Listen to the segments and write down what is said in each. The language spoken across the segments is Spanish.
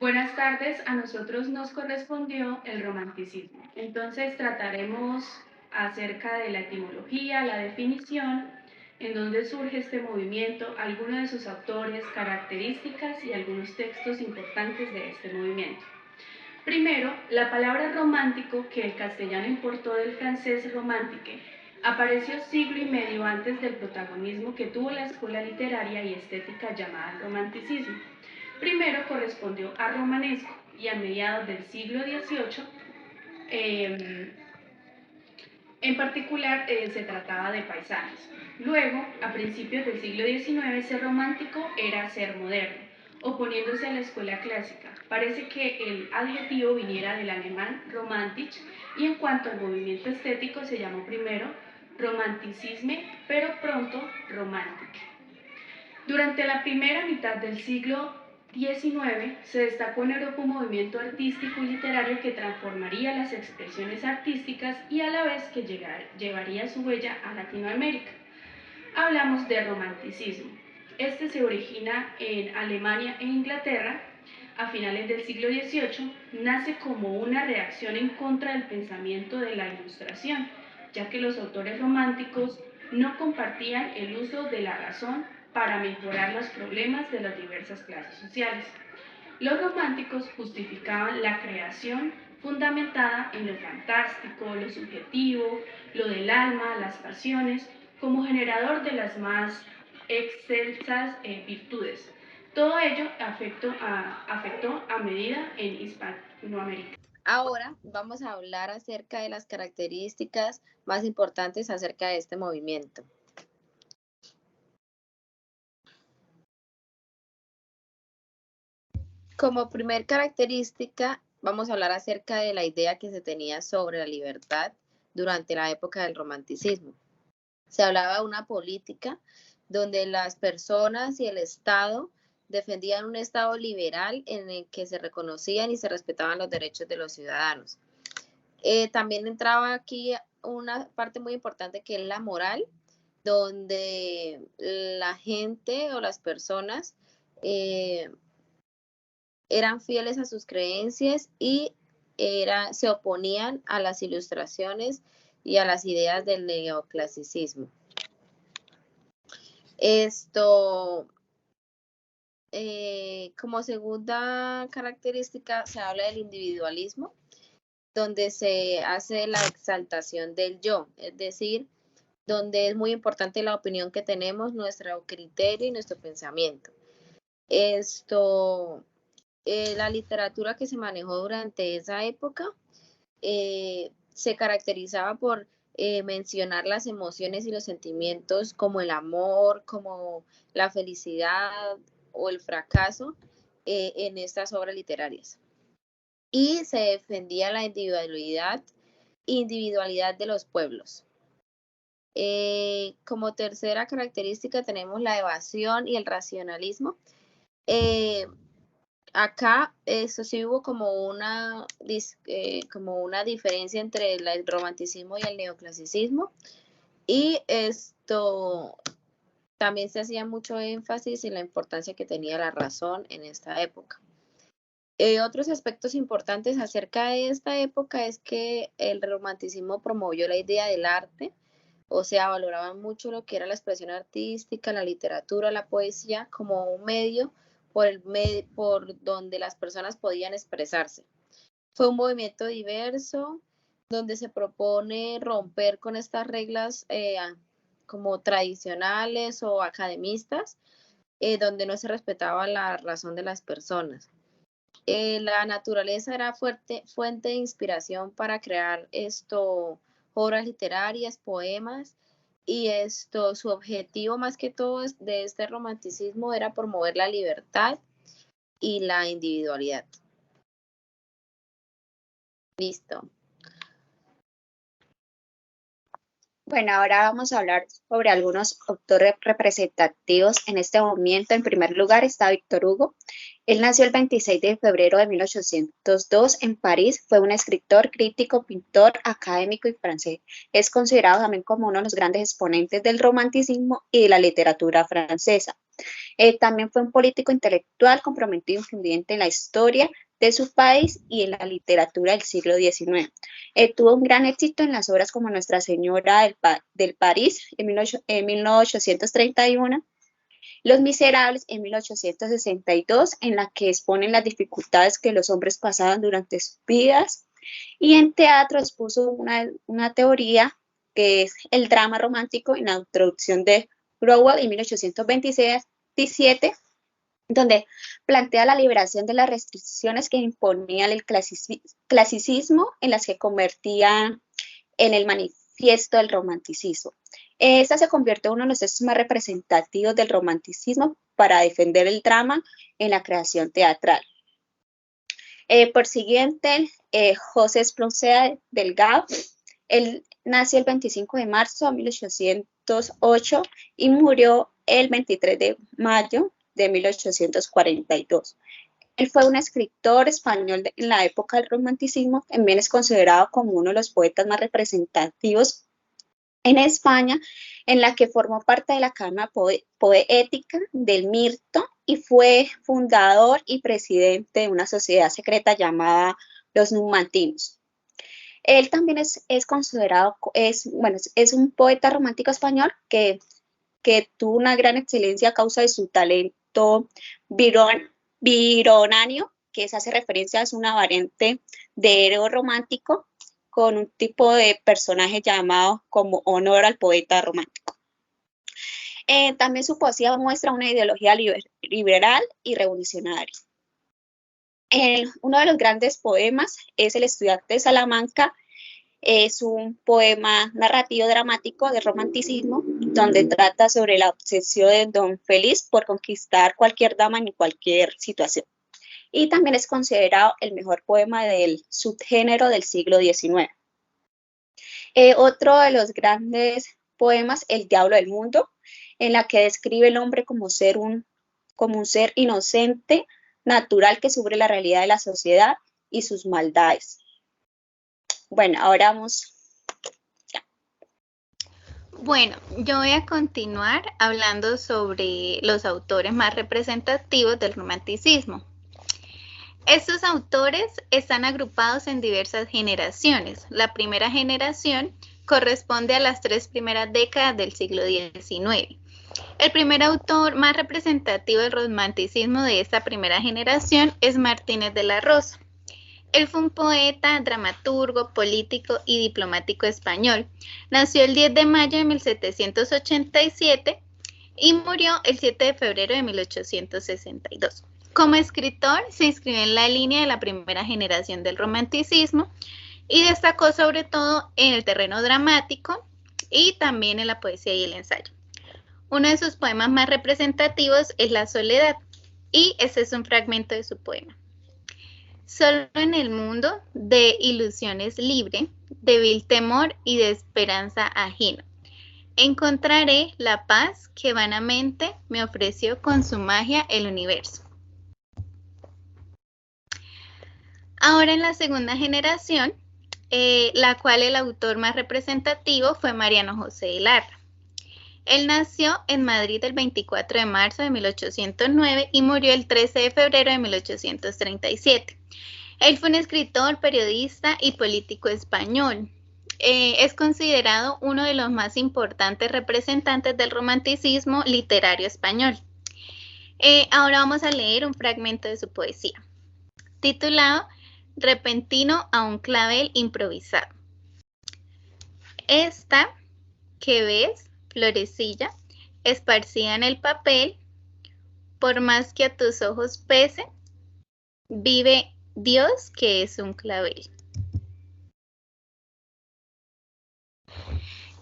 Buenas tardes, a nosotros nos correspondió el romanticismo. Entonces trataremos acerca de la etimología, la definición, en dónde surge este movimiento, algunos de sus autores, características y algunos textos importantes de este movimiento. Primero, la palabra romántico, que el castellano importó del francés romantique, apareció siglo y medio antes del protagonismo que tuvo la escuela literaria y estética llamada romanticismo. Primero correspondió a romanesco y a mediados del siglo XVIII, en particular se trataba de paisajes. Luego, a principios del siglo XIX, ser romántico era ser moderno, oponiéndose a la escuela clásica. Parece que el adjetivo viniera del alemán romantisch y en cuanto al movimiento estético se llamó primero romanticisme, pero pronto romantic. Durante la primera mitad del siglo XIX se destacó en Europa un movimiento artístico y literario que transformaría las expresiones artísticas y a la vez que llevaría su huella a Latinoamérica. Hablamos de romanticismo. Este se origina en Alemania e Inglaterra a finales del siglo XVIII, nace como una reacción en contra del pensamiento de la Ilustración, ya que los autores románticos no compartían el uso de la razón para mejorar los problemas de las diversas clases sociales. Los románticos justificaban la creación fundamentada en lo fantástico, lo subjetivo, lo del alma, las pasiones, como generador de las más excelsas virtudes. Todo ello afectó a medida en Hispanoamérica. Ahora vamos a hablar acerca de las características más importantes acerca de este movimiento. Como primer característica, vamos a hablar acerca de la idea que se tenía sobre la libertad durante la época del romanticismo. Se hablaba de una política donde las personas y el Estado defendían un Estado liberal en el que se reconocían y se respetaban los derechos de los ciudadanos. También entraba aquí una parte muy importante que es la moral, donde la gente o las personas eran fieles a sus creencias y se oponían a las ilustraciones y a las ideas del neoclasicismo. Como segunda característica se habla del individualismo, donde se hace la exaltación del yo, es decir, donde es muy importante la opinión que tenemos, nuestro criterio y nuestro pensamiento. La literatura que se manejó durante esa época se caracterizaba por mencionar las emociones y los sentimientos como el amor, como la felicidad o el fracaso en estas obras literarias. Y se defendía la individualidad de los pueblos. Como tercera característica tenemos la evasión y el racionalismo. Acá sí hubo como una diferencia entre el romanticismo y el neoclasicismo, y también se hacía mucho énfasis en la importancia que tenía la razón en esta época. Otros aspectos importantes acerca de esta época es que el romanticismo promovió la idea del arte, o sea, valoraban mucho lo que era la expresión artística, la literatura, la poesía como un medio por donde las personas podían expresarse. Fue un movimiento diverso donde se propone romper con estas reglas como tradicionales o academistas, donde no se respetaba la razón de las personas. La naturaleza era fuente de inspiración para crear obras literarias, poemas, y su objetivo más que todo de este romanticismo era promover la libertad y la individualidad. Listo. Bueno, ahora vamos a hablar sobre algunos autores representativos en este movimiento. En primer lugar está Víctor Hugo. Él nació el 26 de febrero de 1802 en París. Fue un escritor, crítico, pintor, académico y francés. Es considerado también como uno de los grandes exponentes del romanticismo y de la literatura francesa. También fue un político intelectual comprometido e influyente en la historia de su país y en la literatura del siglo XIX. Tuvo un gran éxito en las obras como Nuestra Señora del París en 1831, Los Miserables en 1862, en la que exponen las dificultades que los hombres pasaban durante sus vidas, y en teatro expuso una teoría que es el drama romántico en la introducción de Growell en 1827, donde plantea la liberación de las restricciones que imponía el clasicismo en las que convertía en el manifiesto del romanticismo. Esta se convirtió en uno de los textos más representativos del romanticismo para defender el drama en la creación teatral. Por siguiente, José Espronceda Delgado, él nació el 25 de marzo de 1808 y murió el 23 de mayo de 1842. Él fue un escritor español en la época del romanticismo, también es considerado como uno de los poetas más representativos en España, en la que formó parte de la Cámara Poética del Mirto y fue fundador y presidente de una sociedad secreta llamada los Numantinos. Él también es considerado, es un poeta romántico español que tuvo una gran excelencia a causa de su talento vironáneo, que se hace referencia a una variante de héroe romántico con un tipo de personaje llamado como honor al poeta romántico. También su poesía muestra una ideología liberal y revolucionaria. Uno de los grandes poemas es El estudiante de Salamanca. Es un poema narrativo dramático de romanticismo donde trata sobre la obsesión de don Feliz por conquistar cualquier dama en cualquier situación. Y también es considerado el mejor poema del subgénero del siglo XIX. Otro de los grandes poemas, El diablo del mundo, en la que describe el hombre como un ser inocente, natural, que sufre la realidad de la sociedad y sus maldades. Bueno, ahora vamos. Bueno, yo voy a continuar hablando sobre los autores más representativos del romanticismo. Estos autores están agrupados en diversas generaciones. La primera generación corresponde a las 3 primeras décadas del siglo XIX. El primer autor más representativo del romanticismo de esta primera generación es Martínez de la Rosa. Él fue un poeta, dramaturgo, político y diplomático español. Nació el 10 de mayo de 1787 y murió el 7 de febrero de 1862. Como escritor, se inscribió en la línea de la primera generación del romanticismo y destacó sobre todo en el terreno dramático y también en la poesía y el ensayo. Uno de sus poemas más representativos es La soledad, y este es un fragmento de su poema. Solo en el mundo de ilusiones libre, de vil temor y de esperanza ajena, encontraré la paz que vanamente me ofreció con su magia el universo. Ahora en la segunda generación, la cual el autor más representativo fue Mariano José de Larra. Él nació en Madrid el 24 de marzo de 1809 y murió el 13 de febrero de 1837. Él fue un escritor, periodista y político español. Es considerado uno de los más importantes representantes del romanticismo literario español. Ahora vamos a leer un fragmento de su poesía, titulado Repentino a un clavel improvisado. Esta que ves, florecilla, esparcida en el papel, por más que a tus ojos pese, vive Dios que es un clavel.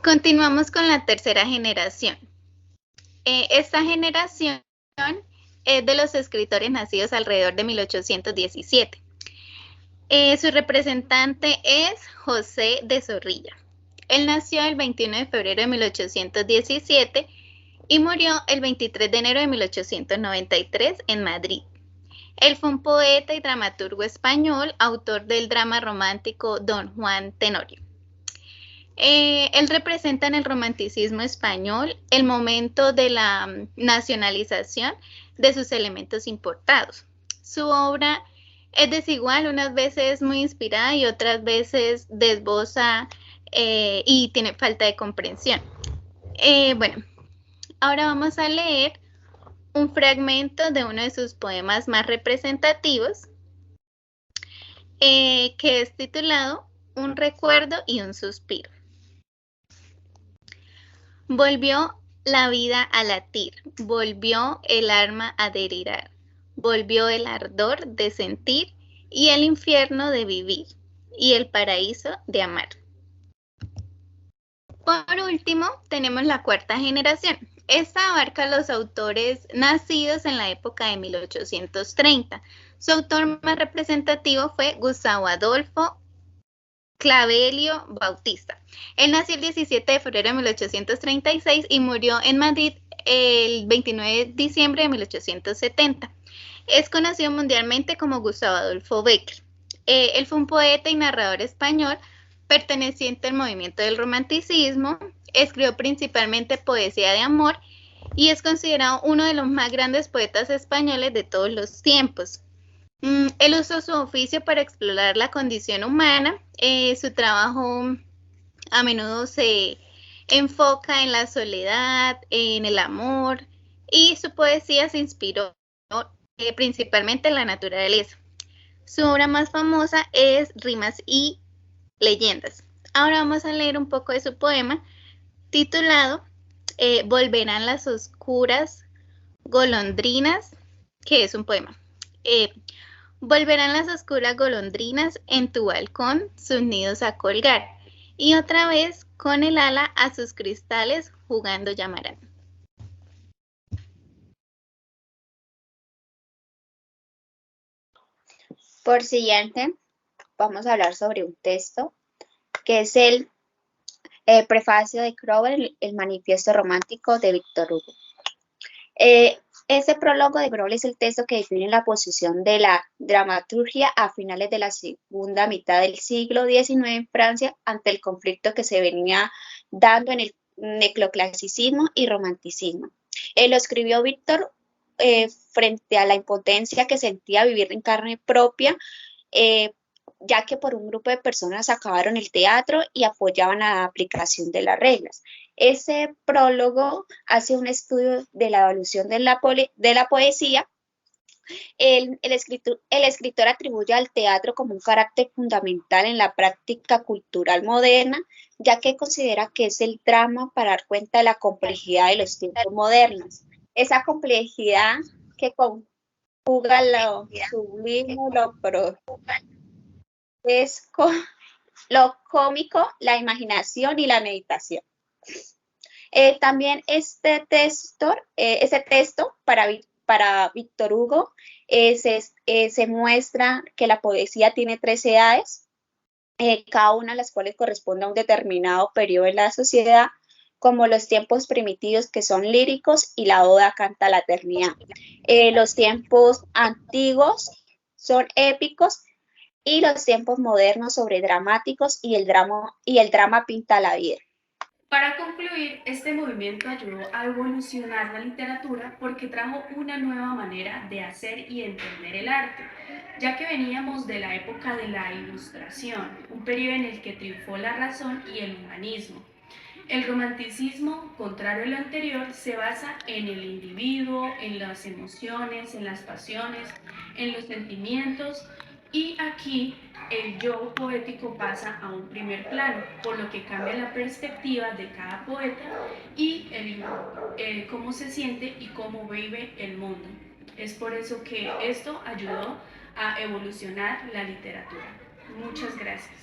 Continuamos con la tercera generación. Esta generación es de los escritores nacidos alrededor de 1817. Su representante es José de Zorrilla. Él nació el 21 de febrero de 1817 y murió el 23 de enero de 1893 en Madrid. Él fue un poeta y dramaturgo español, autor del drama romántico Don Juan Tenorio. Él representa en el romanticismo español el momento de la nacionalización de sus elementos importados. Su obra es desigual, unas veces muy inspirada y otras veces desboza y tiene falta de comprensión. Bueno, ahora vamos a leer un fragmento de uno de sus poemas más representativos, que es titulado Un recuerdo y un suspiro. Volvió la vida a latir, volvió el alma a delirar, volvió el ardor de sentir y el infierno de vivir y el paraíso de amar. Por último, tenemos la cuarta generación. Esta abarca a los autores nacidos en la época de 1830. Su autor más representativo fue Gustavo Adolfo Clavelio Bautista. Él nació el 17 de febrero de 1836 y murió en Madrid el 29 de diciembre de 1870. Es conocido mundialmente como Gustavo Adolfo Bécquer. Él fue un poeta y narrador español perteneciente al movimiento del romanticismo. Escribió principalmente poesía de amor y es considerado uno de los más grandes poetas españoles de todos los tiempos. Él usó su oficio para explorar la condición humana. Su trabajo a menudo se enfoca en la soledad, en el amor, y su poesía se inspiró principalmente en la naturaleza. Su obra más famosa es Rimas y Leyendas. Ahora vamos a leer un poco de su poema titulado Volverán las oscuras golondrinas, que es un poema. Volverán las oscuras golondrinas en tu balcón sus nidos a colgar, y otra vez con el ala a sus cristales jugando llamarán. Por siguiente, vamos a hablar sobre un texto que es el prefacio de Crowell, el manifiesto romántico de Víctor Hugo. Este prólogo de Crowell es el texto que define la posición de la dramaturgia a finales de la segunda mitad del siglo XIX en Francia ante el conflicto que se venía dando en el necloclasicismo y romanticismo. Lo escribió Víctor frente a la impotencia que sentía vivir en carne propia, ya que por un grupo de personas acabaron el teatro y apoyaban la aplicación de las reglas. Ese prólogo hace un estudio de la evolución de la poesía. El escritor atribuye al teatro como un carácter fundamental en la práctica cultural moderna, ya que considera que es el drama para dar cuenta de la complejidad de los tiempos modernos. Esa complejidad que conjuga lo sublime, lo profundo, es lo cómico, la imaginación y la meditación. También este texto para Víctor Hugo se muestra que la poesía tiene 3 edades, cada una de las cuales corresponde a un determinado periodo en la sociedad, como los tiempos primitivos, que son líricos, y la oda canta la eternidad. Los tiempos antiguos son épicos, y los tiempos modernos sobre dramáticos, y el drama pinta la vida. Para concluir, este movimiento ayudó a evolucionar la literatura porque trajo una nueva manera de hacer y entender el arte, ya que veníamos de la época de la Ilustración, un periodo en el que triunfó la razón y el humanismo. El romanticismo, contrario a lo anterior, se basa en el individuo, en las emociones, en las pasiones, en los sentimientos, y aquí el yo poético pasa a un primer plano, por lo que cambia la perspectiva de cada poeta y cómo se siente y cómo vive el mundo. Es por eso que esto ayudó a evolucionar la literatura. Muchas gracias.